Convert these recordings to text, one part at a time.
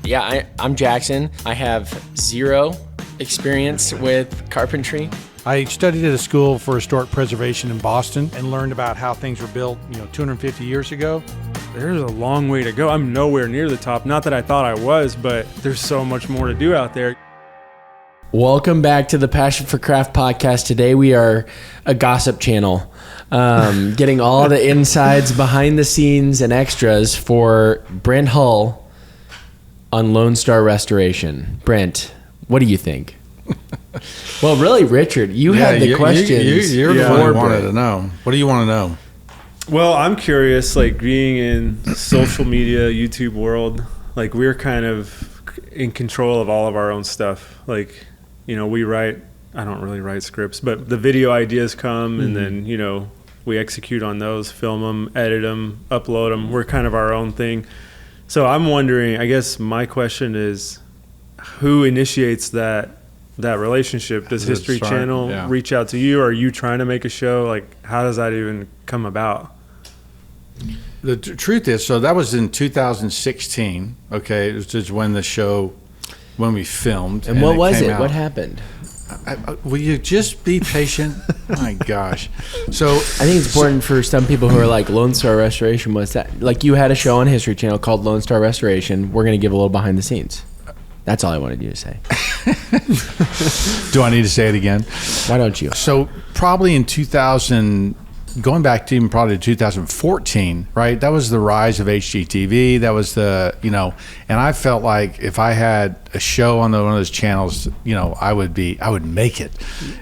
Yeah, I'm Jackson. I have zero experience with carpentry. I studied at a school for historic preservation in Boston and learned about how things were built, 250 years ago. There's a long way to go. I'm nowhere near the top. Not that I thought I was, but there's so much more to do out there. Welcome back to the Passion for Craft podcast. Today we are a gossip channel, getting all the insides, behind the scenes, and extras for Brent Hull on Lone Star Restoration. Brent, what do you think? Well, really, Richard, you had the questions. You're the one who wanted to know. What do you want to know? Well, I'm curious, like being in social media, YouTube world, like we're kind of in control of all of our own stuff. Like, we write, I don't really write scripts, but the video ideas come and then, we execute on those, film them, edit them, upload them. We're kind of our own thing. So I'm wondering, I guess my question is, who initiates that relationship? Does History Channel reach out to you? Or are you trying to make a show? Like, how does that even come about? The truth is, so that was in 2016. Okay, it was just when we filmed. And what was it? What happened? Will you just be patient? My gosh. So I think it's important for some people who are like, Lone Star Restoration, what's that? Like, you had a show on History Channel called Lone Star Restoration. We're going to give a little behind the scenes. That's all I wanted you to say. Do I need to say it again? Why don't you? So probably in 2000, going back to even probably 2014, right? That was the rise of HGTV. That was and I felt like if I had a show on one of those channels, I would make it,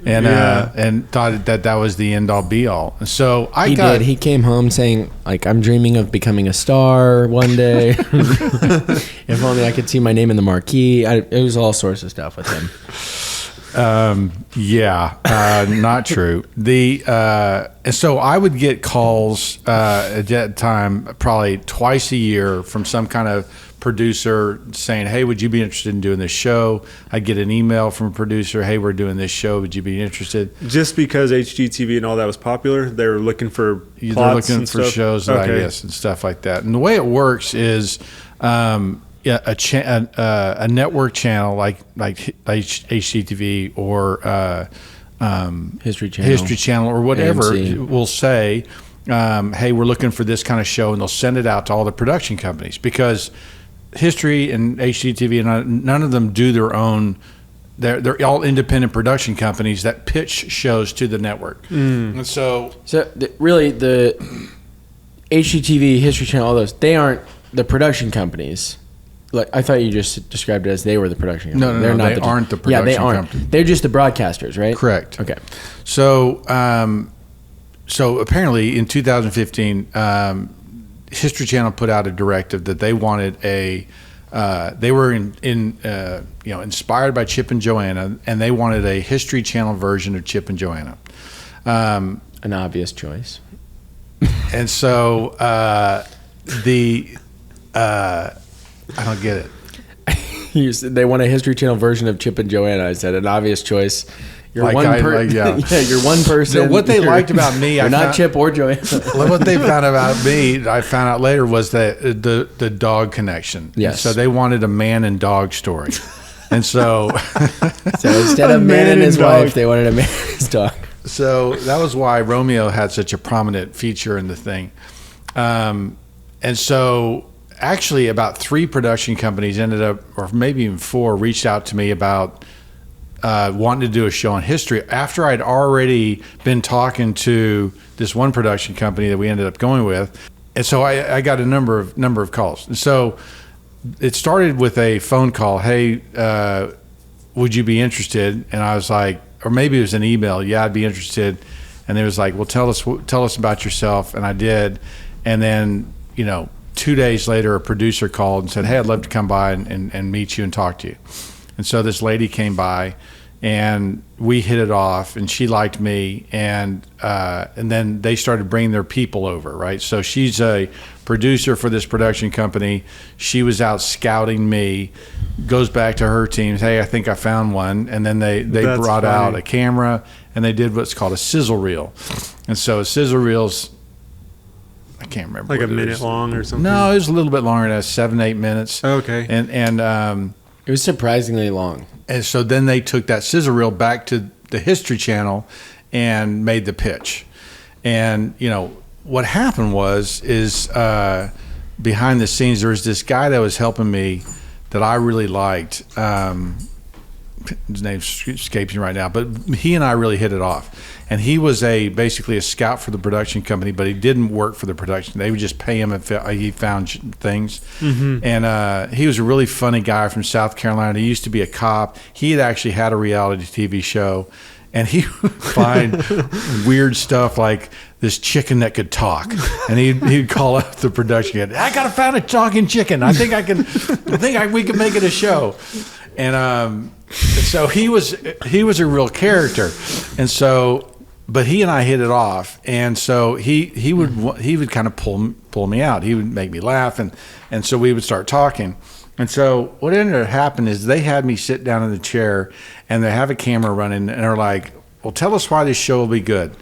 and thought that was the end all be all. And so He came home saying, like, I'm dreaming of becoming a star one day. If only I could see my name in the marquee. It was all sorts of stuff with him. Not true. And so I would get calls at that time, probably twice a year, from some kind of producer saying, "Hey, would you be interested in doing this show?" I'd get an email from a producer, "Hey, we're doing this show. Would you be interested?" Just because HGTV and all that was popular, they were looking for plots. They're looking and for stuff? shows, and stuff like that. And the way it works is, a network channel like HGTV or History Channel or whatever AMC will say, "Hey, we're looking for this kind of show," and they'll send it out to all the production companies, because History and HGTV and none of them do their own. They're all independent production companies that pitch shows to the network. And really the HGTV, History Channel, all those, they aren't the production companies. Like, I thought you just described it as they were the production company. No, they aren't the production company. They're just the broadcasters, right? Correct. Okay. So apparently in 2015, History Channel put out a directive that they wanted they were inspired by Chip and Joanna, and they wanted a History Channel version of Chip and Joanna. An obvious choice. And so I don't get it. You said they want a History Channel version of Chip and Joanna. I said an obvious choice. You're you're one person. What they liked about me, you're not Chip or Joanna. What they found about me, I found out later, was that the dog connection. Yes. So they wanted a man and dog story, and so instead of man and his wife, they wanted a man and his dog. So that was why Romeo had such a prominent feature in the thing, and so. Actually, about 3 production companies ended up, or maybe even 4, reached out to me about wanting to do a show on history after I'd already been talking to this one production company that we ended up going with. And so I got a number of calls. And so it started with a phone call. "Hey, would you be interested?" And I was like, or maybe it was an email. "Yeah, I'd be interested." And they was like, "Well, tell us about yourself." And I did. And then, 2 days later, a producer called and said, "Hey, I'd love to come by and meet you and talk to you." And so this lady came by, and we hit it off, and she liked me, and then they started bringing their people over, right? So she's a producer for this production company. She was out scouting me, goes back to her teams, "Hey, I think I found one." And then they brought out a camera, and they did what's called a sizzle reel. And so a sizzle reel's I can't remember. Like a what it minute was. long or something? No, it was a little bit longer than that, 7-8 minutes. Okay. And It was surprisingly long. and so then they took that scissor reel back to the History Channel and made the pitch. And, you know, what happened is behind the scenes, there was this guy that was helping me that I really liked. His name escapes me right now, but he and I really hit it off. And he was basically a scout for the production company, but he didn't work for the production. They would just pay him if he found things. Mm-hmm. And he was a really funny guy from South Carolina. He used to be a cop. He had actually had a reality TV show. And he would find weird stuff like this chicken that could talk, and he'd call up the production guy. I found a talking chicken. I think we can make it a show. And so he was a real character, and so. But he and I hit it off, and so he would kind of pull me out. He would make me laugh, and so we would start talking. And so what ended up happening is they had me sit down in the chair, and they have a camera running, and they're like, "Well, tell us why this show will be good."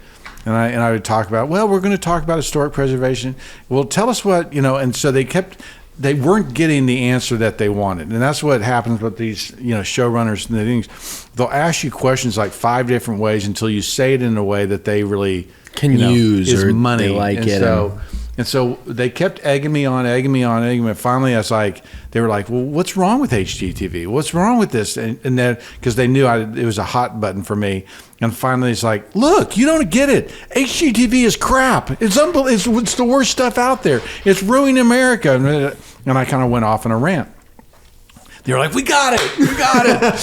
And I would talk about, well, we're going to talk about historic preservation. Well, tell us what, you know. And so they weren't getting the answer that they wanted, and that's what happens with these, you know, showrunners and things. They'll ask you questions like 5 different ways until you say it in a way that they really can use is or money. They like and it. And so they kept egging me on. And finally, I was like, they were like, well, what's wrong with HGTV? What's wrong with this? And then, because they knew it was a hot button for me. And finally, it's like, look, you don't get it. HGTV is crap. It's unbelievable. It's the worst stuff out there. It's ruining America. And I kind of went off on a rant. They were like, we got it.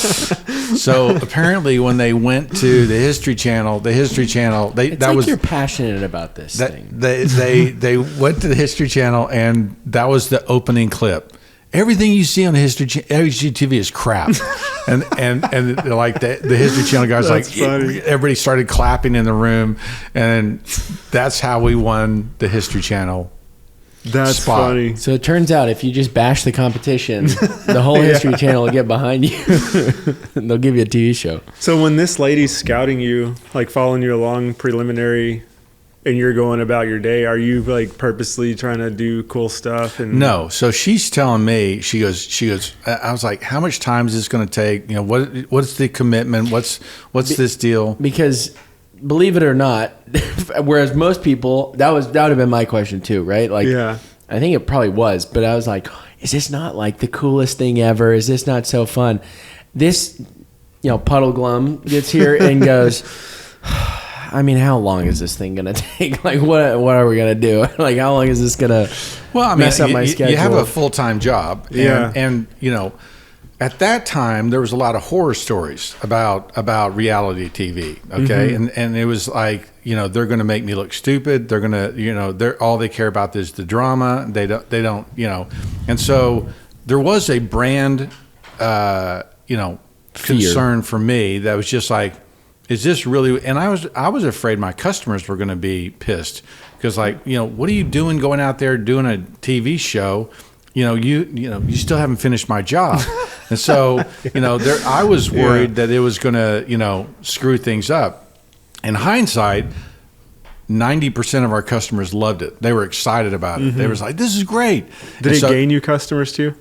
So apparently when they went to the History Channel, You're passionate about this thing. They went to the History Channel, and that was the opening clip. Everything you see on the HGTV is crap. and like the History Channel guys, that's like funny. Everybody started clapping in the room, and that's how we won the History Channel. That's spot. funny. So it turns out if you just bash the competition, the whole History Channel will get behind you. And they'll give you a TV show. So when this lady's scouting you, like following you along preliminary, and you're going about your day, are you like purposely trying to do cool stuff? And No. So she's telling me, she goes, I was like, how much time is this going to take? You know, what's the commitment? What's this deal? Because believe it or not, whereas most people, that would have been my question too, right? Like, yeah. I think it probably was, but I was like, is this not like the coolest thing ever? Is this not so fun? This, you know, Puddle Glum gets here and goes, I mean, how long is this thing going to take? Like, what are we going to do? Like, how long is this going to mess up my schedule? You have a full-time job. And, you know, at that time, there was a lot of horror stories about reality TV, okay? Mm-hmm. And it was like, you know, they're going to make me look stupid. They're going to, you know, all they care about is the drama. They don't, you know. And so there was a brand, you know, concern for me that was just like, is this really? And I was afraid my customers were going to be pissed because, like, you know, what are you doing going out there doing a TV show? You know, you still haven't finished my job. And so, you know, I was worried that it was going to, you know, screw things up. In hindsight, 90% of our customers loved it. They were excited about it. Mm-hmm. They were like, this is great. Did it gain you customers too?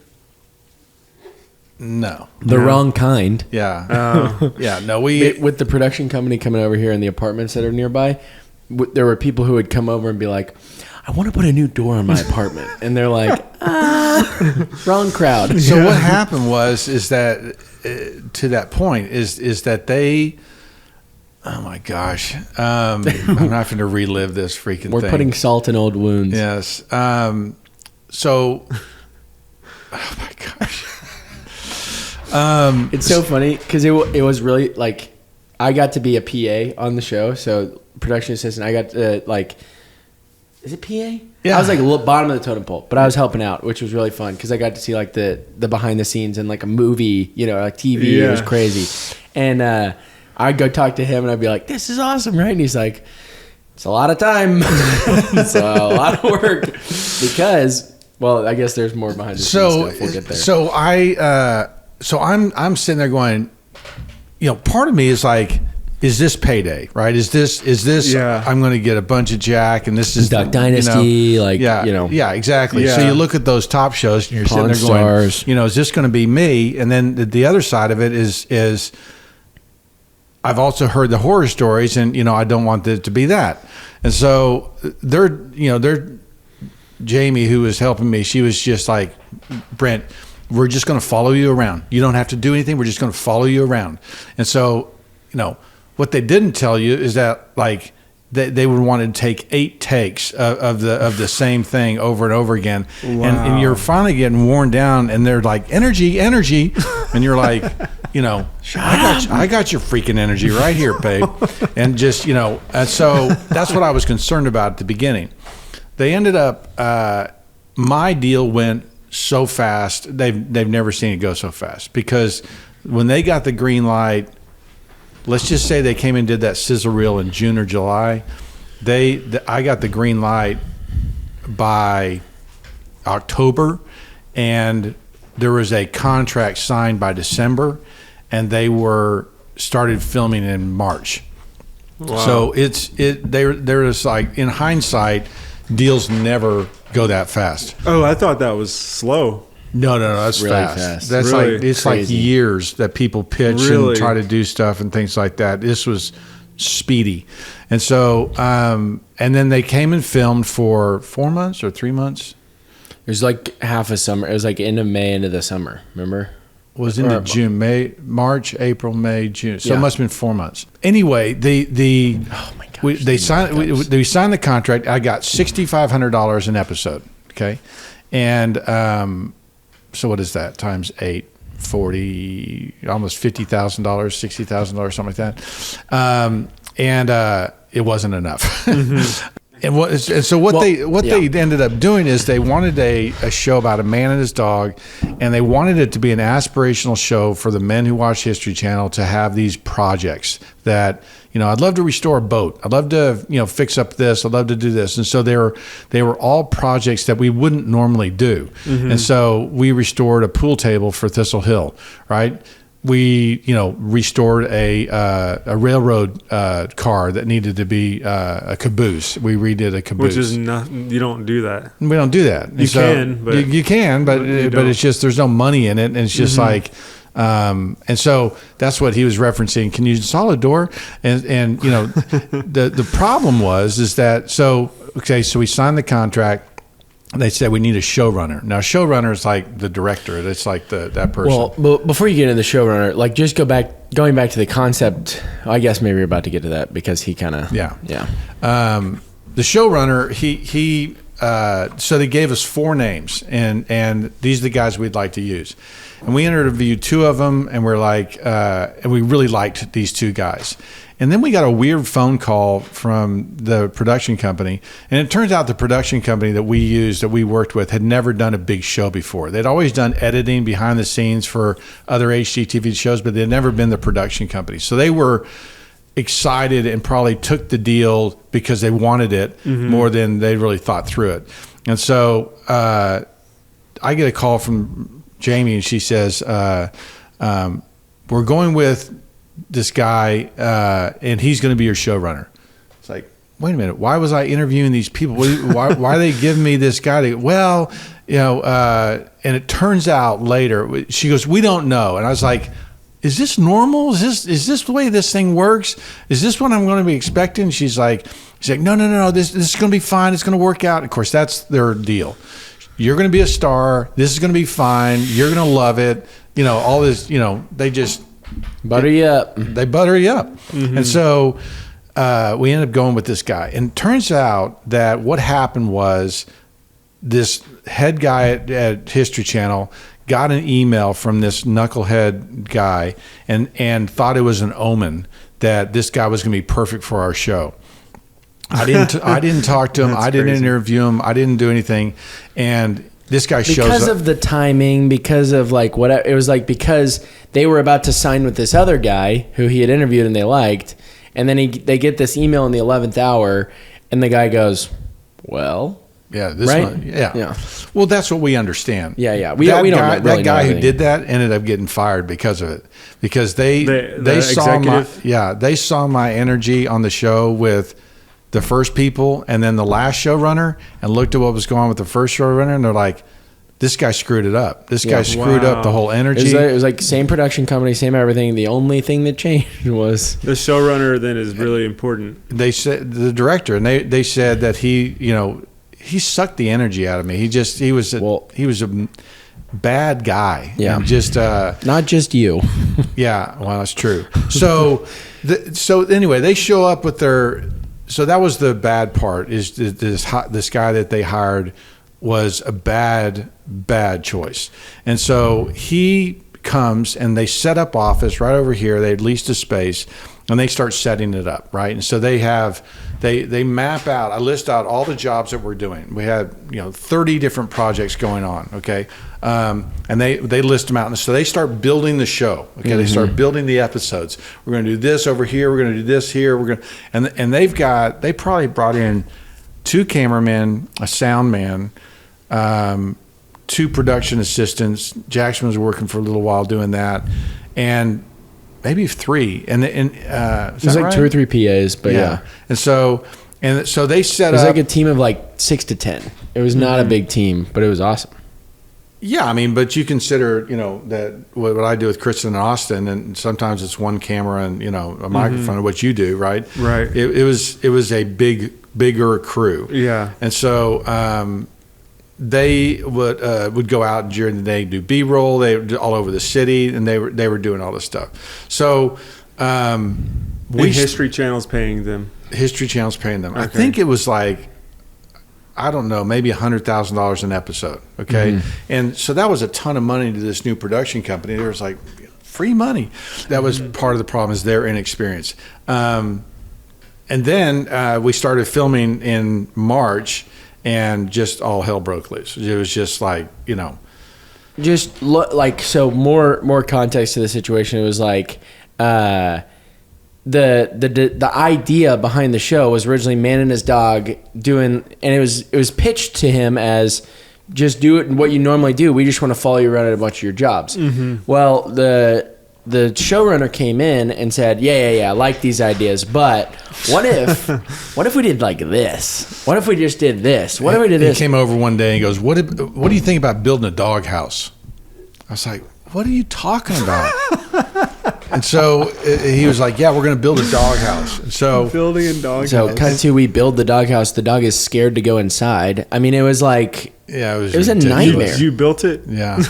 No. The wrong kind. Yeah. Yeah. No, with the production company coming over here and the apartments that are nearby, there were people who would come over and be like, I want to put a new door in my apartment. And they're like, wrong crowd. So what happened is that to that point is that they, oh my gosh, I'm having to relive this freaking thing. We're putting salt in old wounds. Yes. So, oh my gosh. It's so funny because it was really like, I got to be a PA on the show. So production assistant, I got to like, is it PA? Yeah. I was like bottom of the totem pole, but I was helping out, which was really fun because I got to see like the behind the scenes and like a movie, you know, like TV. Yeah. It was crazy. And I'd go talk to him and I'd be like, this is awesome, right? And he's like, it's a lot of time. It's a lot of work because, well, I guess there's more behind the scenes stuff. We'll get there. So I'm sitting there going, you know, part of me is like, is this payday, right? Is this I'm going to get a bunch of Jack, and this is Duck Dynasty, yeah, exactly. Yeah. So you look at those top shows and you're Pawn sitting there going, Stars. is this going to be me? And then the other side of it is I've also heard the horror stories, and I don't want it to be that. And so they're Jamie, who was helping me, she was just like, Brent, we're just going to follow you around. You don't have to do anything. We're just going to follow you around. And so, what they didn't tell you is that like they would want to take 8 takes of the same thing over and over again. Wow. And you're finally getting worn down, and they're like, energy. And you're like, I got your freaking energy right here, babe. And just, and so that's what I was concerned about at the beginning. They ended up, my deal went so fast. They've never seen it go so fast, because when they got the green light, let's just say they came and did that sizzle reel in June or July. I got the green light by October, and there was a contract signed by December, and they started filming in March. Wow. So they're just like, in hindsight, deals never go that fast. Oh, I thought that was slow. No, that's really fast. That's Really? like, it's Crazy. like years that people pitch Really? and try to do stuff and things like that. This was speedy. And so, and then they came and filmed for 4 months or 3 months. It was like half a summer. It was like end of May, into the summer. Remember? Was into June, March, April, May, June. So Yeah. it must have been 4 months. Anyway, Oh my gosh. they signed the contract. I got $6,500 an episode. Okay. And, so what is that times 8? 40, almost $50,000, $60,000, something like that. And it wasn't enough. Mm-hmm. They ended up doing is they wanted a show about a man and his dog, and they wanted it to be an aspirational show for the men who watch History Channel to have these projects that, I'd love to restore a boat. I'd love to, fix up this. I'd love to do this. And so they were all projects that we wouldn't normally do. Mm-hmm. And so we restored a pool table for Thistle Hill, right? We, restored a railroad car that needed to be a caboose. We redid a caboose. Which is not, you don't do that. We don't do that. You can, but you can, but it's just, there's no money in it. And it's just like, and so that's what he was referencing. Can you install a door? And the problem is that, so we signed the contract. They said we need a showrunner. Now, showrunner is like the director. It's like that person. Well, but before you get into the showrunner, like just going back to the concept. I guess maybe you're about to get to that because he kind of yeah. The showrunner, he so they gave us 4 names, and these are the guys we'd like to use. And we interviewed 2 of them, and we're like, and we really liked these 2 guys. And then we got a weird phone call from the production company. And it turns out the production company that we worked with, had never done a big show before. They'd always done editing behind the scenes for other HGTV shows, but they'd never been the production company. So they were excited and probably took the deal because they wanted it more than they really thought through it. And so I get a call from Jamie, and she says, we're going with this guy, and he's going to be your showrunner. It's like, wait a minute, why was I interviewing these people? Why are they giving me this guy? And it turns out later, she goes, we don't know. And I was like, is this normal? Is this the way this thing works? Is this what I'm going to be expecting? She's like, no, this is going to be fine. It's going to work out. Of course, that's their deal. You're going to be a star. This is going to be fine. You're going to love it. All this, they just butter you up. They butter you up. Mm-hmm. And so we ended up going with this guy. And it turns out that what happened was this head guy at History Channel got an email from this knucklehead guy and thought it was an omen that this guy was going to be perfect for our show. I didn't talk to him. I didn't interview him. I didn't do anything. And this guy shows up. Because of the timing, because of like what it was like, because they were about to sign with this other guy who he had interviewed and they liked. And then they get this email in the 11th hour, and the guy goes, well, Yeah, this Right? one. Yeah. Yeah. Well, that's what we understand. Yeah. We that don't guy, really that guy know who anything. did that ended up getting fired because of it. Because they saw executive? they saw my energy on the show with the first people and then the last showrunner, and looked at what was going on with the first showrunner, and they're like, this guy screwed it up. This guy screwed up the whole energy. It was like same production company, same everything. The only thing that changed was the showrunner. Then is really important. They said the director, and they said that he sucked the energy out of me. He was a bad guy. Yeah. And just not just you. yeah. Well, that's true. So anyway, they show up with their. So that was the bad part. Is this guy that they hired was a bad choice, and so he comes and they set up office right over here. They leased a space, and they start setting it up, right? And so they map out. I list out all the jobs that we're doing. We had 30 different projects going on, okay, and they list them out, and so they start building the show. Okay, they start building the episodes. We're going to do this over here. We're going to do this here. And they probably brought in 2 cameramen, a sound man, 2 production assistants. Jackson was working for a little while doing that, and maybe 3. And It was like right? 2 or 3 PAs, but yeah. And so they set up. It was like a team of like 6 to 10. It was not a big team, but it was awesome. Yeah, I mean, but you consider, that what I do with Kristen and Austin, and sometimes it's one camera and a microphone, what you do, right? Right. It was a bigger crew. Yeah. And so they would go out during the day, do B-roll. They were all over the city, and they were doing all this stuff. So History Channel's paying them. History Channel's paying them. Okay. I think it was like, I don't know, maybe $100,000 an episode. Okay. And so that was a ton of money to this new production company. There was like free money. That was part of the problem, is their inexperience. And then we started filming in March, and just all hell broke loose. It was just like, Just so more context to the situation. It was like the idea behind the show was originally man and his dog doing, and it was pitched to him as just do it what you normally do. We just want to follow you around at a bunch of your jobs. Well, the showrunner came in and said, yeah, I like these ideas, but what if we did like this? What if we just did this? What if we did this? He came over one day and goes, what do you think about building a doghouse? I was like, what are you talking about? And so he was like, yeah, we're going to build a doghouse. So building a doghouse. So cut to, we build the doghouse. The dog is scared to go inside. I mean, it was like, yeah, it was a ridiculous. nightmare. You built it? Yeah.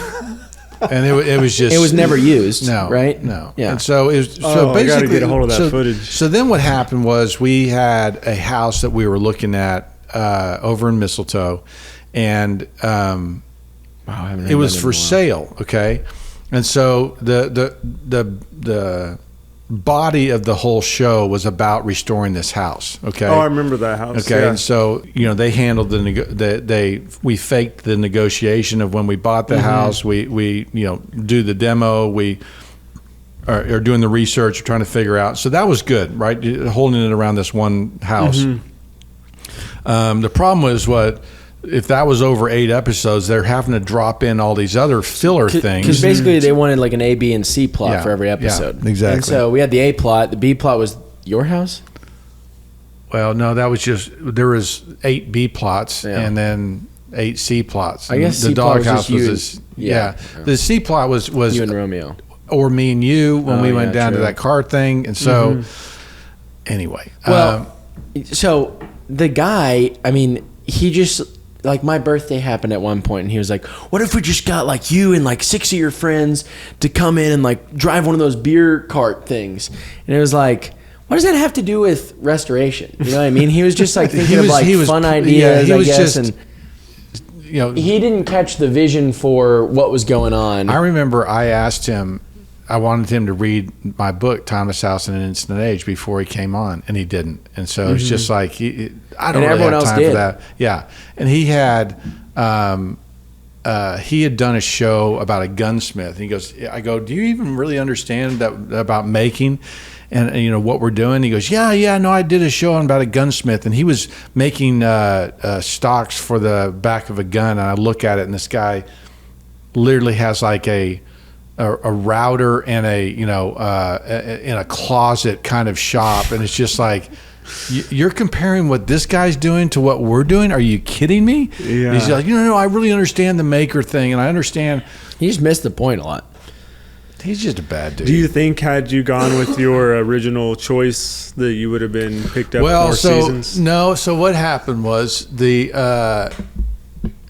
And it was just, it was never used. No, right? No. Yeah. And so it was, I got to get a hold of that footage. So then what happened was we had a house that we were looking at over in Mistletoe, and it was for sale. Okay. And so the body of the whole show was about restoring this house. Okay. Oh, I remember that house. Okay. Yeah. And so, they handled we faked the negotiation of when we bought the house. We do the demo. We are doing the research, trying to figure out. So that was good, right? Holding it around this one house. The problem was if that was over 8 episodes, they're having to drop in all these other filler things. Because basically they wanted like an A, B, and C plot for every episode. Yeah, exactly. And so we had the A plot. The B plot was your house? Well, no, that was just, there was 8 B plots and then 8 C plots. I guess the C plot doghouse was was just this. The C plot was you and Romeo. Or me and you when we went down to true. that car thing. And so anyway. Well, so the guy, I mean, he just, like, my birthday happened at one point, and he was like, what if we just got like you and like 6 of your friends to come in and like drive one of those beer cart things? And it was like, what does that have to do with restoration? You know what I mean? He was just like thinking of like fun ideas, I guess. And he didn't catch the vision for what was going on. I remember I asked him, I wanted him to read my book, Thomas House in an Instant Age, before he came on, and he didn't. And so it's just like, I don't really have time for that. Yeah. And he had he had done a show about a gunsmith. And he goes, I go, do you even really understand that about making and you know what we're doing? He goes, yeah, no, I did a show on about a gunsmith, and he was making stocks for the back of a gun. And I look at it, and this guy literally has like a router and in a closet kind of shop, and it's just like, you're comparing what this guy's doing to what we're doing? Are you kidding me? Yeah. He's like, no, I really understand the maker thing, and I understand. He just missed the point a lot. He's just a bad dude. Do you think had you gone with your original choice that you would have been picked up more seasons? No. So what happened was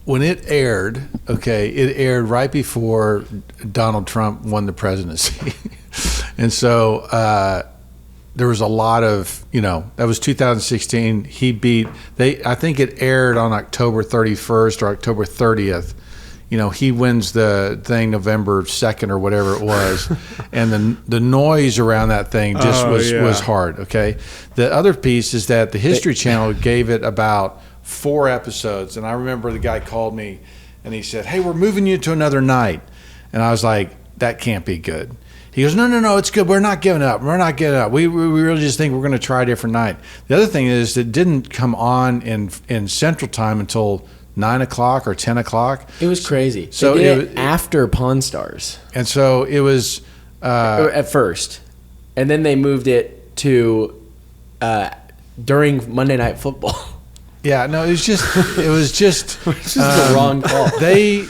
when it aired, it aired right before Donald Trump won the presidency. And so there was a lot of, that was 2016. I think it aired on October 31st or October 30th. He wins the thing November 2nd or whatever it was. And the noise around that thing just was hard, okay? The other piece is that the History Channel gave it about 4 episodes. And I remember the guy called me and he said, hey, we're moving you to another night. And I was like, that can't be good. He goes, no, it's good. We're not giving up. We really just think we're going to try a different night. The other thing is it didn't come on in Central Time until 9 o'clock or 10 o'clock. It was crazy. So they did it after Pawn Stars. And so it was at first, and then they moved it to during Monday Night Football. Yeah, no, it was just the wrong call. They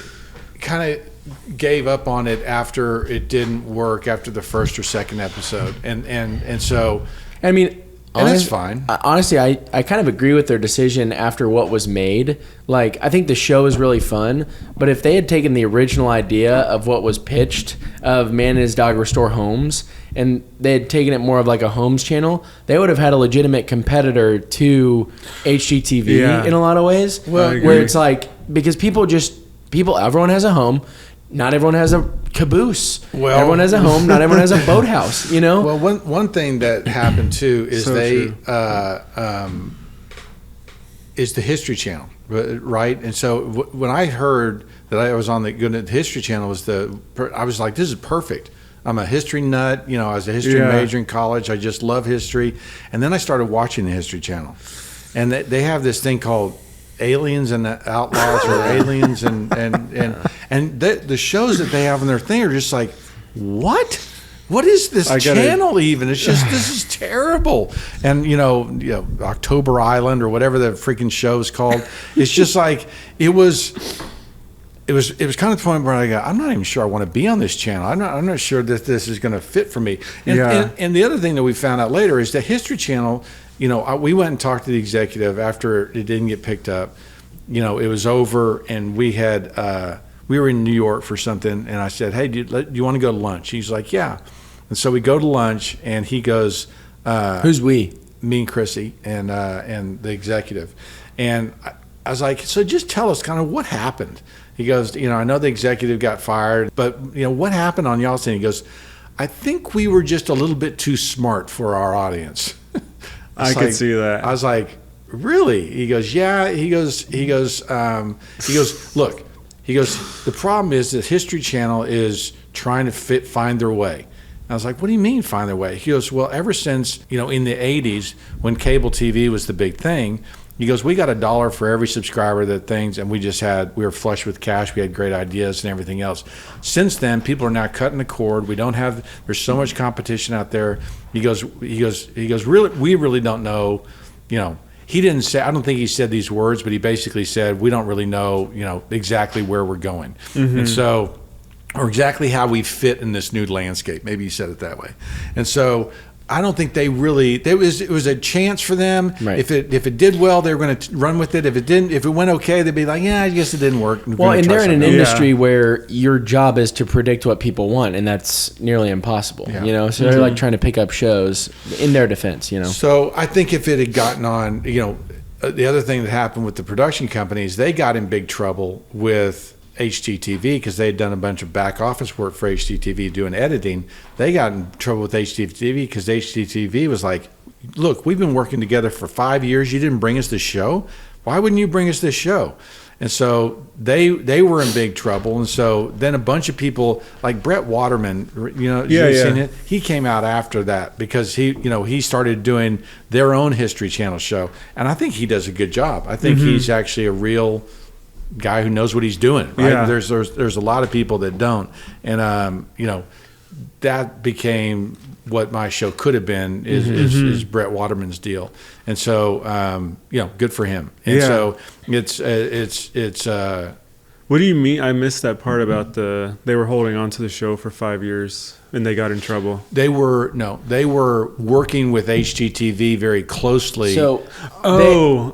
kind of gave up on it after it didn't work after the first or second episode, and so I mean. And that's fine. Honestly, I kind of agree with their decision after what was made. Like, I think the show is really fun, but if they had taken the original idea of what was pitched of Man and His Dog Restore Homes, and they had taken it more of like a homes channel, they would have had a legitimate competitor to HGTV in a lot of ways. Well, where it's like, because everyone has a home. Not everyone has a caboose. Well, everyone has a home. Not everyone has a boathouse. Well, one thing that happened too is is the History Channel, right? And so when I heard that I was on the History Channel, I was like, this is perfect. I'm a history nut. I was a history major in college. I just love history. And then I started watching the History Channel, and they have this thing called Aliens and the Outlaws, or Aliens and the shows that they have on their thing are just like, what is this channel even? It's just, this is terrible. And October Island or whatever the freaking show is called, it's just like it was kind of the point where I go, I'm not even sure I want to be on this channel. I'm not sure that this is going to fit for me. And the other thing that we found out later is that History Channel, we went and talked to the executive after it didn't get picked up. It was over, and we were in New York for something, and I said, hey, do you want to go to lunch? He's like, yeah. And so we go to lunch, and he goes, who's we? Me and Chrissy and the executive. And I was like, so just tell us kind of what happened. He goes, I know the executive got fired, but what happened on y'all's thing? He goes, I think we were just a little bit too smart for our audience. I could see that. I was like, really? He goes, yeah. He goes, look, the problem is that History Channel is trying to find their way. And I was like, what do you mean find their way? He goes, well, ever since, in the 80s when cable TV was the big thing, he goes, we got $1 for every subscriber that things, and we were flush with cash. We had great ideas and everything else. Since then, people are now cutting the cord. There's so much competition out there. He goes, really, we really don't know, he didn't say, I don't think he said these words, but he basically said, we don't really know, exactly where we're going. Mm-hmm. And so, or exactly how we fit in this new landscape. Maybe he said it that way. And so, I don't think it was a chance for them. Right. If it did well, they were going to run with it. If it went okay, they'd be like, yeah, I guess it didn't work. Well, and they're in an industry where your job is to predict what people want, and that's nearly impossible. Yeah. So they're like trying to pick up shows in their defense. So I think if it had gotten on, the other thing that happened with the production companies, they got in big trouble with HGTV because they had done a bunch of back office work for HGTV doing editing. They got in trouble with HGTV because HGTV was like, look, we've been working together for 5 years. You didn't bring us this show. Why wouldn't you bring us this show? And so they were in big trouble. And so then a bunch of people like Brett Waterman, you've seen it. He came out after that because he started doing their own History Channel show, and I think he does a good job. I think he's actually a real guy who knows what he's doing. Right? Yeah. There's a lot of people that don't, and that became what my show could have been is Brett Waterman's deal, and so good for him. And so it's What do you mean? I missed that part about they were holding on to the show for 5 years and they got in trouble. They were working with HGTV very closely. So, the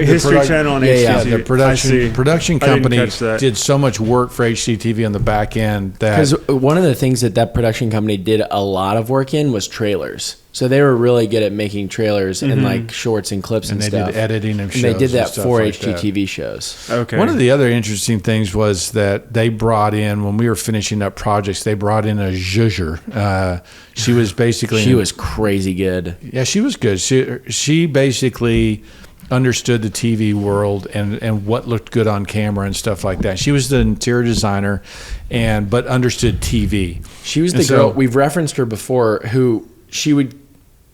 History Channel on HGTV. The production company did so much work for HGTV on the back end that because one of the things that production company did a lot of work in was trailers. So they were really good at making trailers and like shorts and clips and they stuff. did editing of shows. And they did that stuff for like HGTV shows. Okay. One of the other interesting things was that they brought in, when we were finishing up projects, they brought in a zhuzher. She was basically... She was crazy good. Yeah, she was good. She basically understood the TV world and what looked good on camera and stuff like that. She was the interior designer, but understood TV. She was the girl, we've referenced her before, who she would...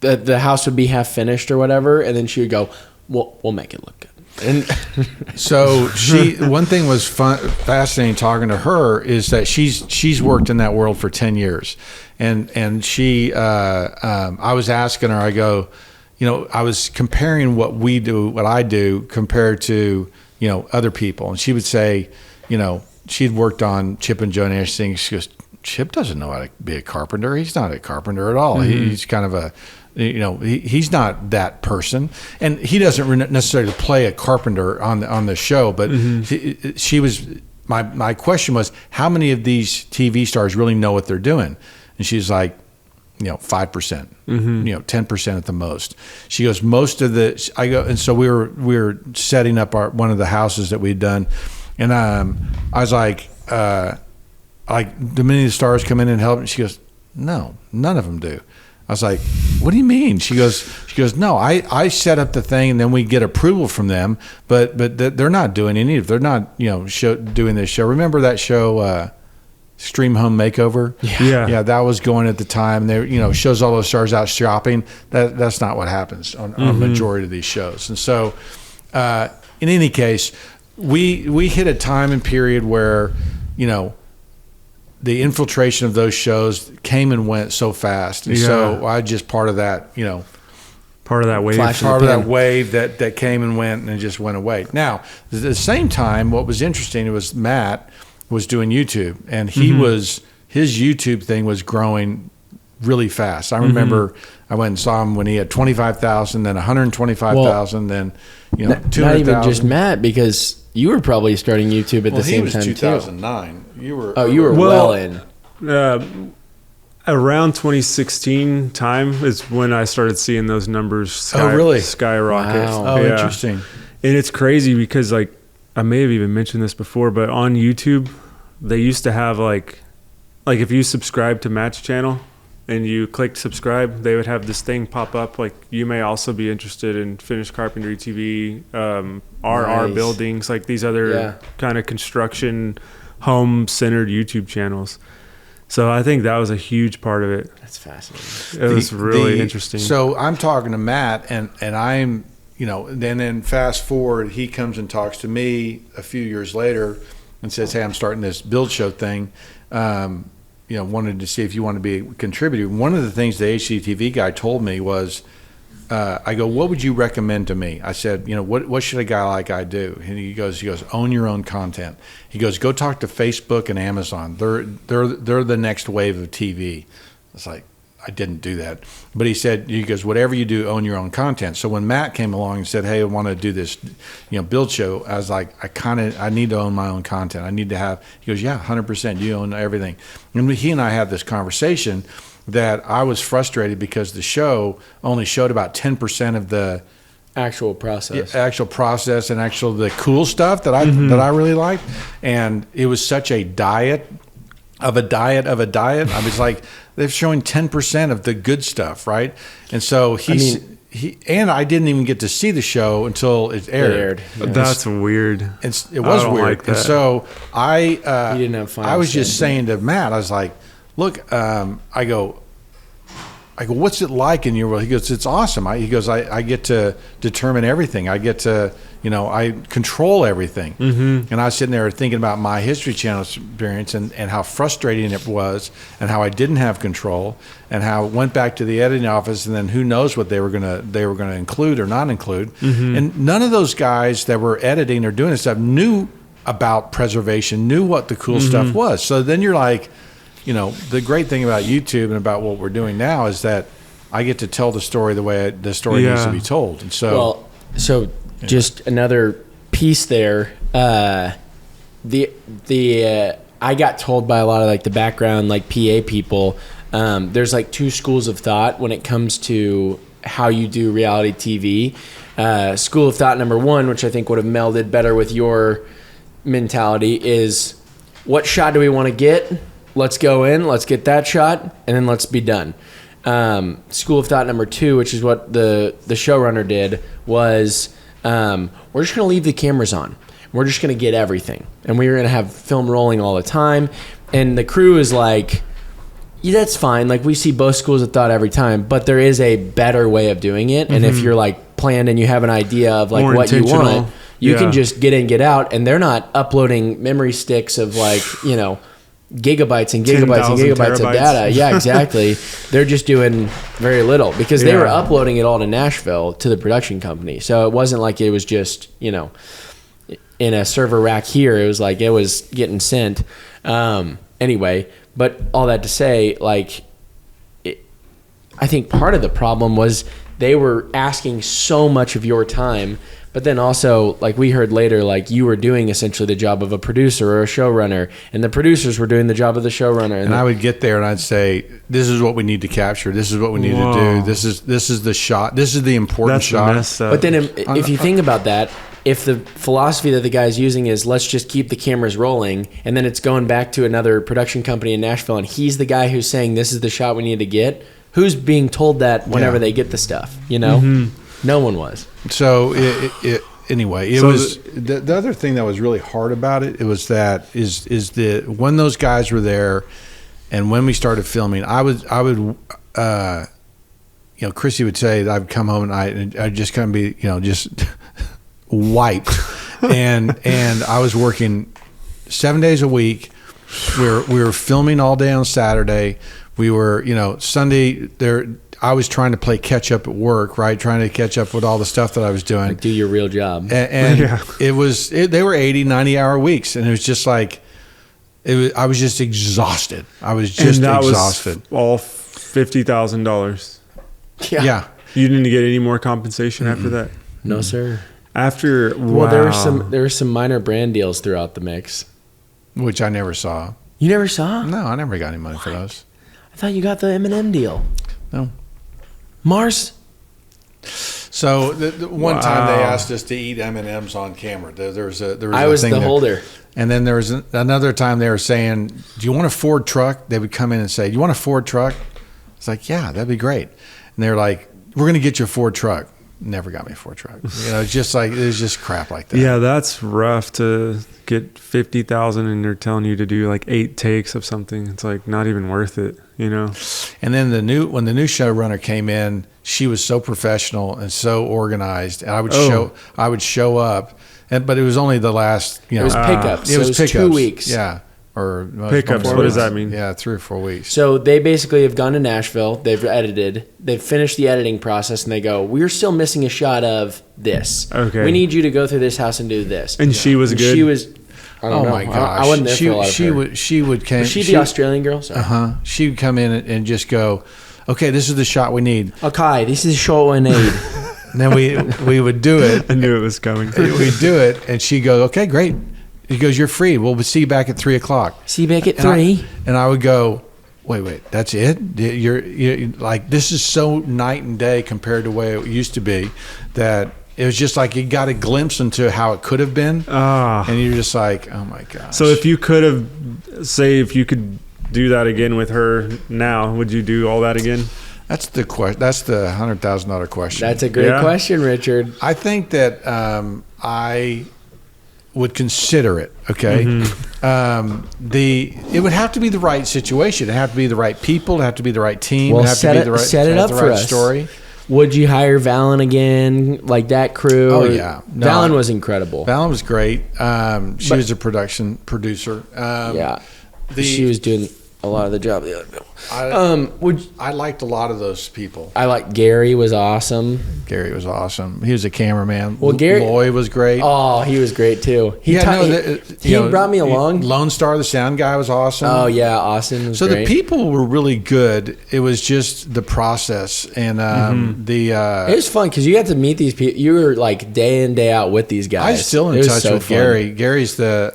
The house would be half finished or whatever, and then she would go, we'll make it look good. And so one thing was fascinating talking to her is that she's worked in that world for 10 years. And she, I was asking her, I go, I was comparing what I do compared to, other people. And she would say, she'd worked on Chip and Joe Nash things. She goes, Chip doesn't know how to be a carpenter. He's not a carpenter at all. He's kind of a, he's not that person, and he doesn't necessarily play a carpenter on the show. But she was. My question was, how many of these TV stars really know what they're doing? And she's like, 5%, 10% at the most. She goes, most of the. I go, and so we were setting up one of the houses that we'd done, and I was like, do many of the stars come in and help? And she goes, no, none of them do. I was like, what do you mean? She goes, no, I set up the thing and then we get approval from them, but they're not doing any of it. They're not, doing this show. Remember that show, Stream Home Makeover? Yeah, that was going at the time. They, shows all those stars out shopping. That's not what happens on a majority of these shows. And so, in any case, we hit a time and period where, the infiltration of those shows came and went so fast. And so I just part of that, part of that wave. Part of that wave that came and went and it just went away. Now, at the same time, what was interesting was Matt was doing YouTube, and his YouTube thing was growing really fast. I remember I went and saw him when he had 25,000, then 125,000, then 200,000. Not even just Matt, because you were probably starting YouTube at the same time too. He was 2009. You were well in. Around 2016 time is when I started seeing those numbers skyrocket. Wow. Oh, interesting. And it's crazy because I may have even mentioned this before, but on YouTube, they used to have like if you subscribe to Matt's channel and you click subscribe, they would have this thing pop up like, you may also be interested in finished carpentry TV, RR buildings, like these other kind of construction home-centered YouTube channels. So I think that was a huge part of it. That's fascinating. It was really interesting. So I'm talking to Matt, and I'm, then fast forward, he comes and talks to me a few years later and says, hey, I'm starting this build show thing. Wanted to see if you want to be a contributor. One of the things the HGTV guy told me was, I go, what would you recommend to me? I said, what should a guy like I do? And he goes, own your own content. He goes, go talk to Facebook and Amazon. They're the next wave of TV. It's like, I didn't do that. But he goes, whatever you do, own your own content. So when Matt came along and said, hey, I want to do this, build show, I was like, I need to own my own content. I need to have, he goes, yeah, 100%, you own everything. And he and I had this conversation that I was frustrated because the show only showed about 10% of the actual process and the cool stuff that I really liked. And it was such a diet of a diet. I was like, they're showing 10% of the good stuff, right? And so he and I didn't even get to see the show until it aired. Yeah. That's weird. It was weird. Like that. And so You didn't have fun. I was just saying to Matt, I was like, look, I go, what's it like in your world? He goes, it's awesome. He goes, I get to determine everything. I get to, I control everything. Mm-hmm. And I was sitting there thinking about my History Channel experience and how frustrating it was and how I didn't have control and how I went back to the editing office and then who knows what they were gonna include or not include. Mm-hmm. And none of those guys that were editing or doing this stuff knew about preservation, knew what the cool stuff was. So then you're like, the great thing about YouTube and about what we're doing now is that I get to tell the story the way the story needs to be told. And so, just another piece there. I got told by a lot of like the background, like PA people, there's like two schools of thought when it comes to how you do reality TV. School of thought number one, which I think would have melded better with your mentality, is what shot do we want to get? Let's go in, let's get that shot, and then let's be done. School of thought number two, which is what the showrunner did, was we're just going to leave the cameras on. We're just going to get everything. And we're going to have film rolling all the time. And the crew is like, yeah, that's fine. Like, we see both schools of thought every time, but there is a better way of doing it. And if you're like planned and you have an idea of like what you want, you can just get in, get out. And they're not uploading memory sticks of like, gigabytes and gigabytes and gigabytes of data. Yeah, exactly. They're just doing very little because they were uploading it all to Nashville to the production company. So it wasn't like it was just, in a server rack here. It was like it was getting sent. Anyway, but all that to say, like, I think part of the problem was they were asking so much of your time. But then also, like we heard later, like you were doing essentially the job of a producer or a showrunner, and the producers were doing the job of the showrunner. And I would get there and I'd say, "This is what we need to capture. This is what we need to do. This is the shot. This is the important shot." But then, if you think about that, if the philosophy that the guy's using is let's just keep the cameras rolling, and then it's going back to another production company in Nashville, and he's the guy who's saying this is the shot we need to get, who's being told that whenever they get the stuff? No one was. So anyway, it was the other thing that was really hard about it. It was that when those guys were there, and when we started filming, I would Chrissy would say that I'd come home and I'd just kind of be just wiped, and I was working 7 days a week. We were filming all day on Saturday. We were Sunday there. I was trying to play catch up at work, right? Trying to catch up with all the stuff that I was doing. Like do your real job. And they were 80, 90 hour weeks. And it was just like, I was just exhausted. I was just exhausted. Was all $50,000. Yeah. You didn't get any more compensation after that? No, sir. Well, there were some minor brand deals throughout the mix. Which I never saw. You never saw? No, I never got any money for those. I thought you got the M&M deal. No. Mars. So the one time they asked us to eat M&Ms on camera. There was I was the holder. And then there was another time they were saying, "Do you want a Ford truck?" They would come in and say, "Do you want a Ford truck?" It's like, "Yeah, that'd be great." And they're like, "We're going to get you a Ford truck." Never got me a Ford truck. It's just like it was just crap like that. Yeah, that's rough to get $50,000 and they're telling you to do like 8 takes of something. It's like not even worth it, And then when the new showrunner came in, she was so professional and so organized. And I would show up, but it was only the last. It was pickups. It was pickups. 2 weeks. Yeah. Or pickups. What does that mean? Yeah, 3 or 4 weeks. So they basically have gone to Nashville. They've edited. They've finished the editing process, and they go, "We're still missing a shot of this. Okay, we need you to go through this house and do this." And she was good. She was. I don't know. My gosh! I wasn't there for a lot of her. Was she the Australian girl? She would come in and just go, "Okay, this is the shot we need." Okay, this is the shot we need. And then we would do it. I knew it was coming. We'd do it, and she'd go, "Okay, great." He goes, "You're free. We'll see you back at 3:00. See you back at 3. And I would go, wait, that's it? You're like, this is so night and day compared to the way it used to be that it was just like you got a glimpse into how it could have been. And you're just like, oh my gosh. So if you could do that again with her now, would you do all that again? That's the question. That's the $100,000 question. That's a great question, Richard. I think that I would consider it. Okay, it would have to be the right situation. It would have to be the right people. It would have to be the right team. Well, it would have to be the right, set it up the for right us. Story. Would you hire Valen again, like that crew? Oh yeah, Valen was incredible. Valen was great. She was a production producer. She was doing a lot of the job. I liked a lot of those people. I like Gary was awesome. Gary was awesome. He was a cameraman. Well, Gary Loy was great. Oh, he was great too. He brought me along. Lone Star, the sound guy, was awesome. Oh yeah, Austin was so great. The people were really good. It was just the process and it was fun because you got to meet these people. You were like day in day out with these guys. I'm still in touch with Gary. Gary's the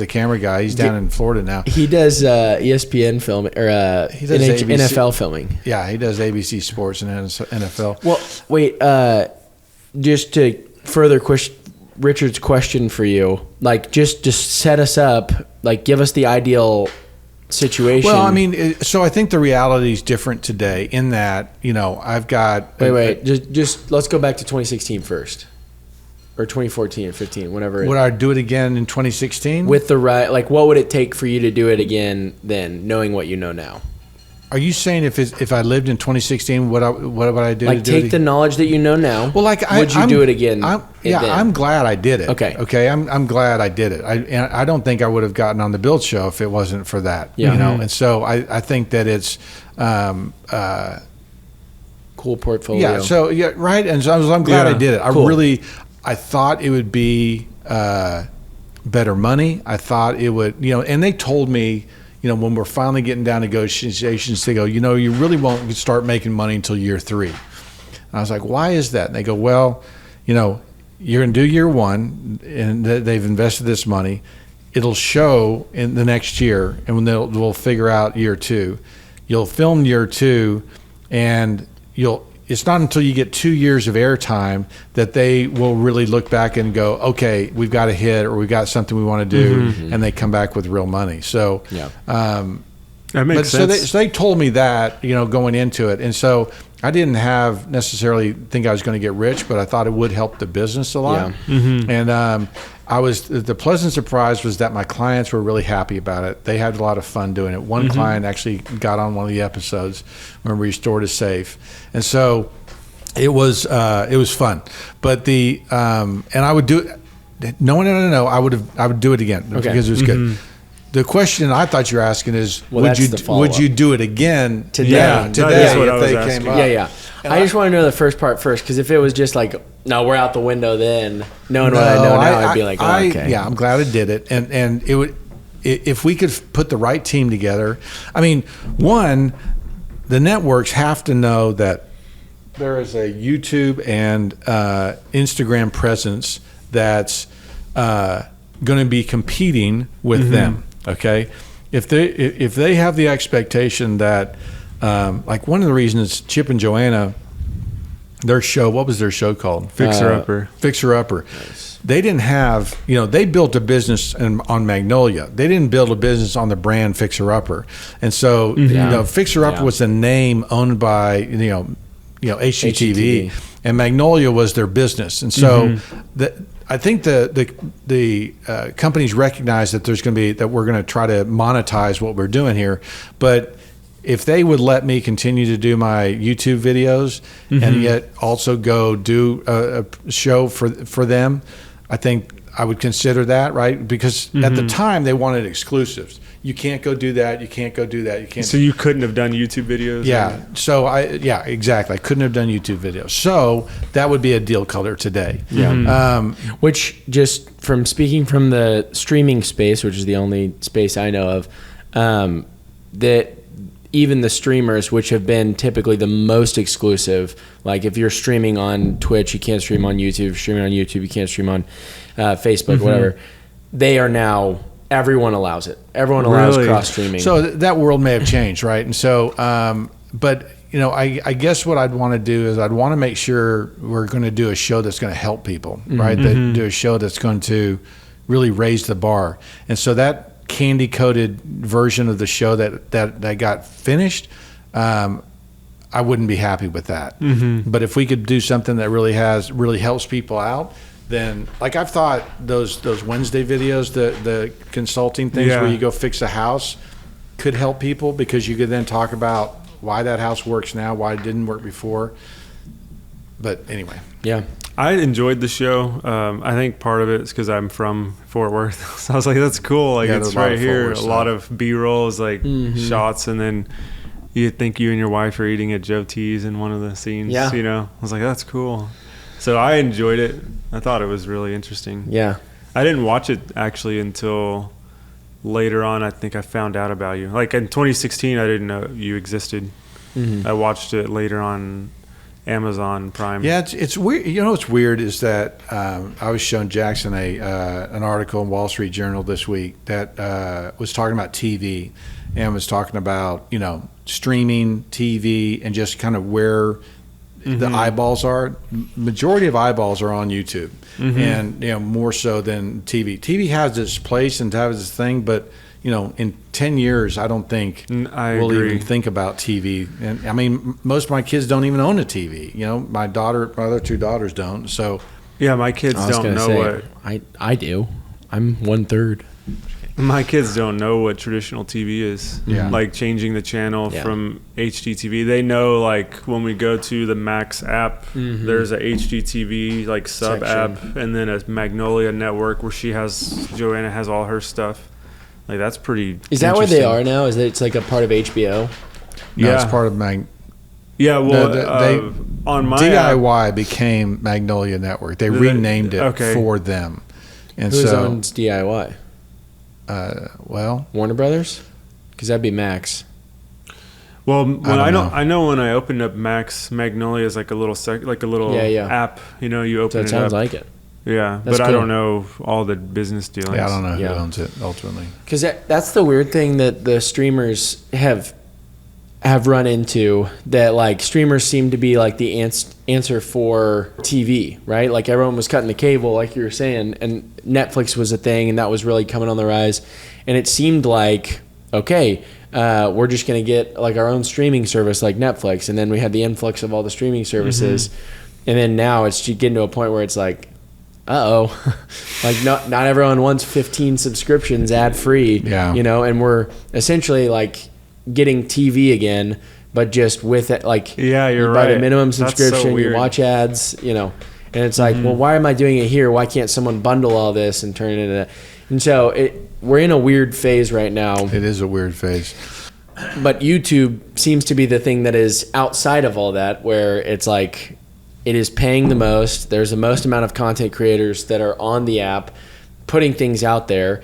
camera guy. He's down in Florida now. He does ESPN filming or he does NFL filming. Yeah, he does ABC Sports and NFL. Well, wait. Just to further Richard's question for you, like just set us up, like give us the ideal situation. Well, I mean, so I think the reality is different today in that, I've got... Wait. Just let's go back to 2016 first. Or 2014 or 15, whatever. Would I do it again in 2016? With the right... Like, what would it take for you to do it again then, knowing what you know now? Are you saying if I lived in 2016, what would I do? Like, to do take the knowledge that you know now. Well, would you do it again? I'm glad I did it. Okay. I'm glad I did it. I don't think I would have gotten on the Build Show if it wasn't for that. Yeah. And so I think that it's cool portfolio. Yeah. So right. And so I'm glad I did it. Cool. I thought it would be better money. I thought it would, and they told me, when we're finally getting down negotiations, they go, you really won't start making money until year 3. And I was like, why is that? And they go, well, you're going to do year 1 and they've invested this money. It'll show in the next year and when we'll figure out year 2. You'll film year 2 and it's not until you get 2 years of airtime that they will really look back and go, okay, we've got a hit or we've got something we want to do, and they come back with real money. So, that makes sense. So they told me that, going into it, and so I didn't necessarily think I was going to get rich, but I thought it would help the business a lot. And the pleasant surprise was that my clients were really happy about it. They had a lot of fun doing it. One client actually got on one of the episodes when we restored a safe, and so it was fun. But and I would do it. No one I know. I would do it again because it was good. The question I thought you were asking is, would you do it again today if they came up? Yeah. I just want to know the first part first, because if it was just like, no, we're out the window then, knowing what I know now, I'd be like, okay. Yeah, I'm glad I did it. And it would, if we could put the right team together. I mean, one, the networks have to know that there is a YouTube and Instagram presence that's going to be competing with them. Okay, if they have the expectation that, like one of the reasons Chip and Joanna, their show, what was their show called? Fixer Upper. Fixer Upper. Nice. They didn't have, they built a business on Magnolia. They didn't build a business on the brand Fixer Upper, and so Fixer Upper was a name owned by HGTV, and Magnolia was their business, and so I think the companies recognize that we're going to try to monetize what we're doing here, but if they would let me continue to do my YouTube videos and yet also go do a show for them, I think I would consider that, right? Because at the time they wanted exclusives. You can't go do that. You can't go do that. You can't. So you couldn't have done YouTube videos? Yeah. So exactly. I couldn't have done YouTube videos. So that would be a deal killer today. Yeah. Which, just from speaking from the streaming space, which is the only space I know of, that even the streamers, which have been typically the most exclusive, like if you're streaming on Twitch, you can't stream on YouTube. If you're streaming on YouTube, you can't stream on Facebook, whatever. They are now... Everyone allows it. Everyone allows cross streaming. So that world may have changed, right? And so, but I guess what I'd want to do is I'd want to make sure we're going to do a show that's going to help people, right? That do a show that's going to really raise the bar. And so that candy coated version of the show that got finished, I wouldn't be happy with that. Mm-hmm. But if we could do something that really helps people out, then like I've thought those Wednesday videos, the consulting things where you go fix a house could help people, because you could then talk about why that house works now, why it didn't work before. But anyway. Yeah. I enjoyed the show. I think part of it is because I'm from Fort Worth. So I was like, that's cool. Like, it's right here. A lot of B-rolls, like shots. And then you think you and your wife are eating at Joe T's in one of the scenes. Yeah. You know, I was like, that's cool. So I enjoyed it. I thought it was really interesting. Yeah. I didn't watch it actually until later on. I think I found out about you. Like in 2016, I didn't know you existed. I watched it later on Amazon Prime. Yeah, it's weird. You know what's weird is that I was showing Jackson an article in Wall Street Journal this week that was talking about TV and was talking about, you know, streaming TV and just kind of where the eyeballs are. Majority of eyeballs are on YouTube, and you know, more so than TV. TV has its place and has its thing, but you know, in 10 years, I don't think we'll even think about TV. And I mean, most of my kids don't even own a TV. You know, my other two daughters don't. So yeah, my kids don't know what I do. I'm 1/3. My kids don't know what traditional TV is. Yeah. Like changing the channel from HDTV. They know, like, when we go to the Max app, there's a HDTV like sub app, and then a Magnolia network where Joanna has all her stuff. Like, that's pretty. Is that where they are now? Is it's like a part of HBO? No, it's part of Yeah, well, on my DIY became Magnolia Network. They renamed it for them. And who owns DIY? Well, Warner Brothers, because that'd be Max. Well, I know when I opened up Max, Magnolia is like a little app. You know, you open it up. That sounds like it. Yeah, That's but cool. I don't know all the business dealings. Yeah, I don't know who owns it ultimately. Because that's the weird thing that the streamers have run into, that like streamers seem to be like the answer for TV, right? Like everyone was cutting the cable, like you were saying, and Netflix was a thing, and that was really coming on the rise. And it seemed like, okay, we're just going to get like our own streaming service like Netflix. And then we had the influx of all the streaming services. And then now it's getting to a point where it's like, like not everyone wants 15 subscriptions ad free, you know, and we're essentially like getting TV again, but just with it, like, you're buy right. the minimum subscription, so you watch ads, you know, and it's like, well, why am I doing it here? Why can't someone bundle all this and turn it into that? And so we're in a weird phase right now. It is a weird phase. But YouTube seems to be the thing that is outside of all that, where it's like, it is paying the most. There's the most amount of content creators that are on the app, putting things out there.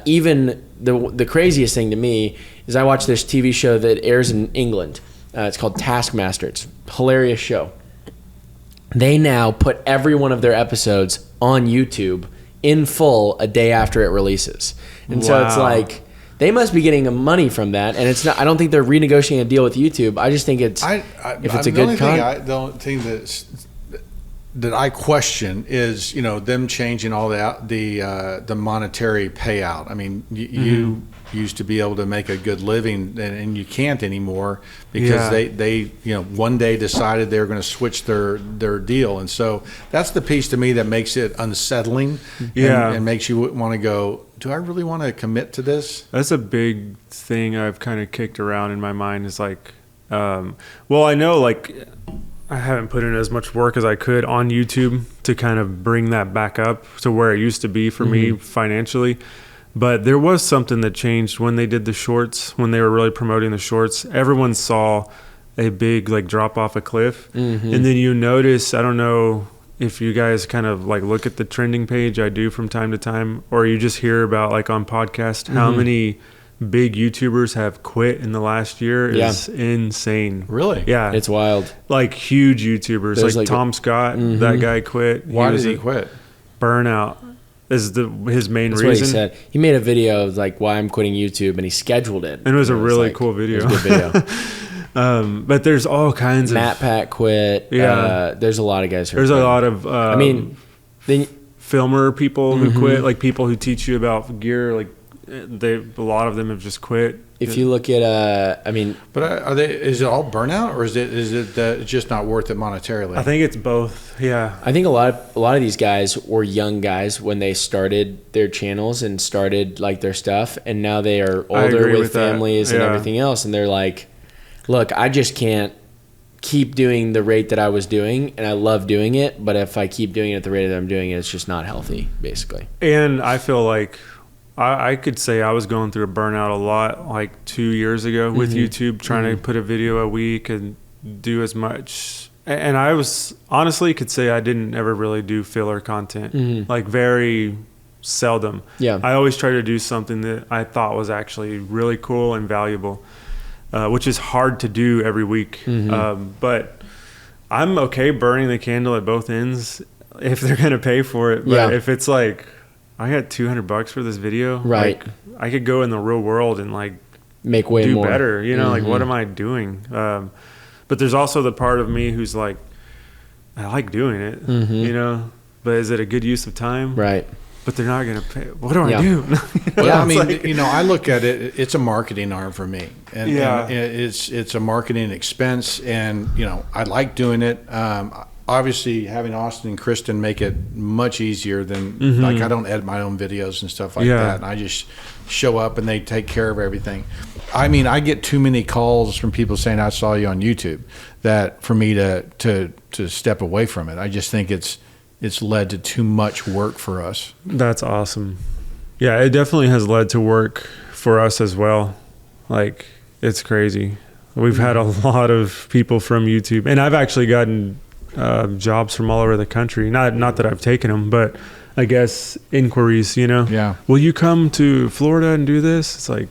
Even the craziest thing to me is I watch this TV show that airs in England. It's called Taskmaster. It's a hilarious show. They now put every one of their episodes on YouTube in full a day after it releases. And so it's like, they must be getting money from that, and it's not. I don't think they're renegotiating a deal with YouTube. I just think it's if it's a good the only thing that I question is, you know, them changing all the monetary payout. I mean, you used to be able to make a good living, and you can't anymore because they you know, one day decided they were going to switch their deal, and so that's the piece to me that makes it unsettling, and makes you want to go, do I really want to commit to this? That's a big thing I've kind of kicked around in my mind, is like, well, I know, like, I haven't put in as much work as I could on YouTube to kind of bring that back up to where it used to be for me financially. But there was something that changed when they did the shorts, when they were really promoting the shorts. Everyone saw a big like drop off a cliff. And then you notice, I don't know if you guys kind of like look at the trending page, I do from time to time, or you just hear about like on podcast, how many big YouTubers have quit in the last year is insane. Really? Yeah. It's wild. Like huge YouTubers, like Tom Scott, that guy quit. Why did he quit? Burnout is his main That's reason. what he said. He made a video of like why I'm quitting YouTube, and he scheduled it. And it was a really cool video. It was a good video. But there's all kinds of... Matt Pat quit. Yeah. There's a lot of guys who There's quit. a lot of... I mean... filmer people who quit, like people who teach you about gear, like a lot of them have just quit. If you look at, I mean, But is it all burnout, or is it that it's just not worth it monetarily? I think it's both. Yeah. I think a lot of these guys were young guys when they started their channels and started like their stuff, and now they are older with families and everything else, and they're like, look, I just can't keep doing the rate that I was doing, and I love doing it, but if I keep doing it at the rate that I'm doing it, it's just not healthy, basically. And I feel like I could say I was going through a burnout a lot like 2 years ago with YouTube, trying to put a video a week and do as much. And I was honestly could say I didn't ever really do filler content, like very seldom. Yeah. I always try to do something that I thought was actually really cool and valuable, which is hard to do every week. But I'm okay burning the candle at both ends if they're going to pay for it. But if it's like, I got $200 for this video. Right. Like, I could go in the real world and like make way do more. better. You know, like what am I doing? But there's also the part of me who's like, I like doing it, you know, but is it a good use of time? Right. But they're not going to pay. What do I do? Well, I mean, you know, I look at it, it's a marketing arm for me. And it's a marketing expense. And, you know, I like doing it. Obviously, having Austin and Kristen make it much easier than, like, I don't edit my own videos and stuff like that. And I just show up and they take care of everything. I mean, I get too many calls from people saying, I saw you on YouTube, that for me to step away from it. I just think it's led to too much work for us. That's awesome. Yeah, it definitely has led to work for us as well. Like, it's crazy. We've had a lot of people from YouTube, and I've actually gotten jobs from all over the country. Not that I've taken them, but I guess inquiries, you know? Yeah. Will you come to Florida and do this? It's like,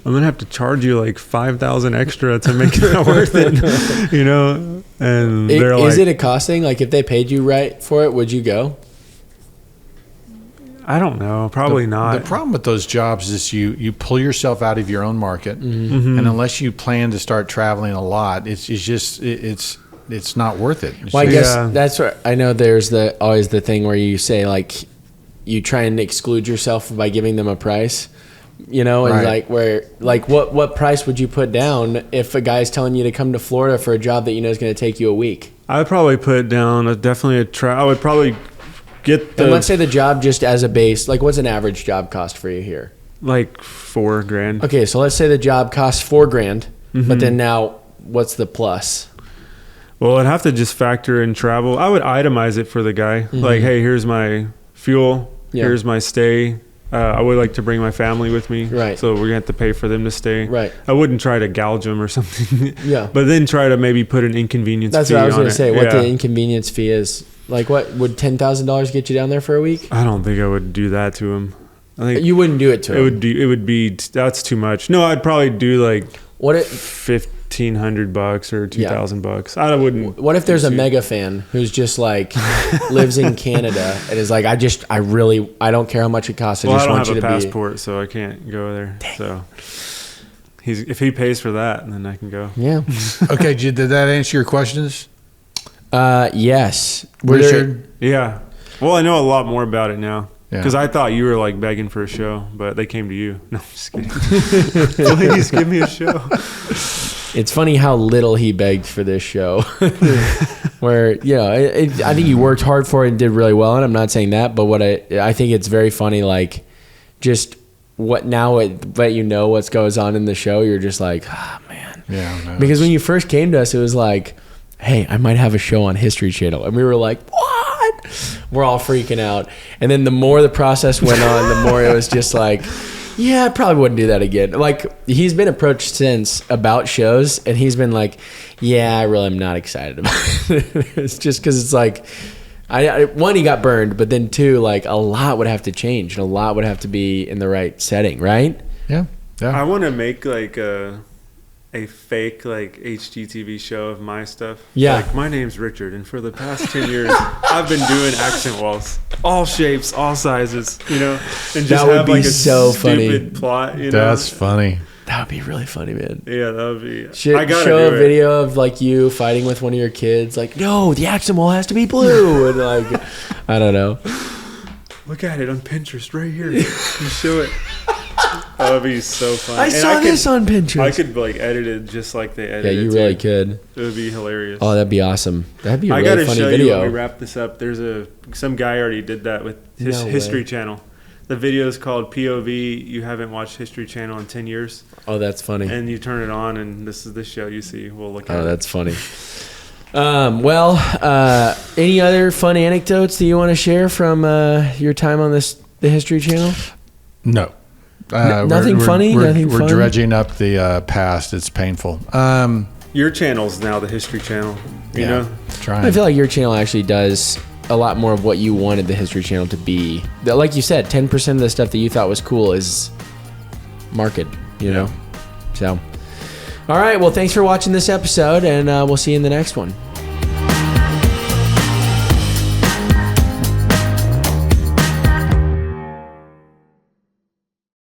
I'm going to have to charge you like $5,000 extra to make that worth it, you know? And they're like, is it a cost thing? Like if they paid you right for it, would you go? I don't know. Probably not. The problem with those jobs is you pull yourself out of your own market, and unless you plan to start traveling a lot, it's not worth it. Well, I guess that's what I know. There's always the thing where you say like you try and exclude yourself by giving them a price, you know, and what price would you put down if a guy's telling you to come to Florida for a job that you know is going to take you a week? I would probably put down I would probably get and let's say the job just as a base, like what's an average job cost for you here? Like $4,000. Okay, so let's say the job costs $4,000, but then now what's the plus? Well, I'd have to just factor in travel. I would itemize it for the guy. Like, hey, here's my fuel. Yeah. Here's my stay. I would like to bring my family with me. Right. So we're going to have to pay for them to stay. Right. I wouldn't try to gouge them or something. Yeah. But then try to maybe put an inconvenience fee on it. That's what I was going to say. What the inconvenience fee is. Like what? Would $10,000 get you down there for a week? I don't think I would do that to him. I think you wouldn't do it to him. It would be that's too much. No, I'd probably do like $1,500 or $2,000. I wouldn't. What if there's a mega fan who's just like lives in Canada and is like, I don't care how much it costs. I don't have a passport, so I can't go there. Dang. So if he pays for that, then I can go. Yeah. Okay. Did that answer your questions? Yes. Richard? Yeah. Well, I know a lot more about it now. Because I thought you were like begging for a show, but they came to you. No, I'm just kidding. Please give me a show. It's funny how little he begged for this show. Where, I think he worked hard for it and did really well. And I'm not saying that, but what I think it's very funny, like just that you know what goes on in the show, you're just like, man. Yeah. No, because when you first came to us, it was like, hey, I might have a show on History Channel. And we were like, what? We're all freaking out. And then the more the process went on, the more it was just like, yeah, I probably wouldn't do that again. Like, he's been approached since about shows, and he's been like, yeah, I really am not excited about it. It's just because it's like, one, he got burned, but then two, like, a lot would have to change, and a lot would have to be in the right setting, right? Yeah. I want to make, like, a fake like HGTV show of my stuff. Yeah. Like, my name's Richard, and for the past 10 years I've been doing accent walls, all shapes, all sizes, you know, and just that would have be like a so stupid funny. Plot, you know. That's funny. That would be really funny, man. Yeah, that would be. I gotta show a video of like you fighting with one of your kids. Like, no, the accent wall has to be blue, and like, I don't know. Look at it on Pinterest right here. You show it. That would be so fun. I saw this on Pinterest. I could like edit it just like they edited. Yeah, you it really too. could. It would be hilarious. Oh, that'd be awesome. That'd be a I really gotta funny show video. you when we wrap this up. There's some guy already did that with his No History way. Channel. The video is called POV. You haven't watched History Channel in 10 years, Oh, that's funny. and you turn it on, and this is the show you see. We'll look at Oh, it. that's funny. Any other fun anecdotes that you want to share from your time on the History Channel? No. Nothing funny? Nothing We're fun? dredging up the past. It's painful. Your channel's now the History Channel. You know, Trying. I feel like your channel actually does a lot more of what you wanted the History Channel to be. Like you said, 10% of the stuff that you thought was cool is market, you know? So, all right. Well, thanks for watching this episode, and we'll see you in the next one.